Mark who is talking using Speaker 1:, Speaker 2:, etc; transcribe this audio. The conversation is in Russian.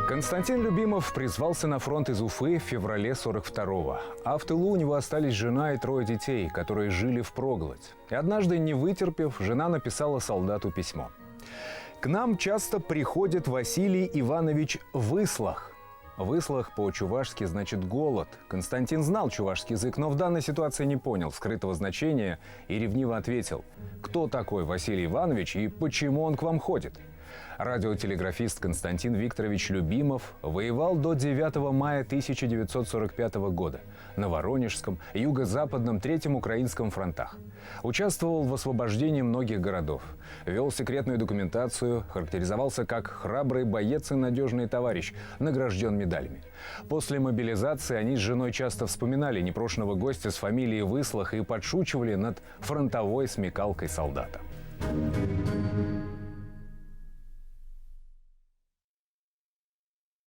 Speaker 1: Константин Любимов призвался на фронт из Уфы в феврале 42-го. А в тылу у него остались жена и 3 детей, которые жили впроголодь. И однажды, не вытерпев, жена написала солдату письмо. «К нам часто приходит Василий Иванович Выслах». «Выслах» по-чувашски значит «голод». Константин знал чувашский язык, но в данной ситуации не понял скрытого значения и ревниво ответил: «Кто такой Василий Иванович и почему он к вам ходит?» Радиотелеграфист Константин Викторович Любимов воевал до 9 мая 1945 года на Воронежском, Юго-Западном, 3-м Украинском фронтах. Участвовал в освобождении многих городов. Вел секретную документацию, характеризовался как храбрый боец и надежный товарищ, награжден медалями. После мобилизации они с женой часто вспоминали непрошенного гостя с фамилией Выслах и подшучивали над фронтовой смекалкой солдата.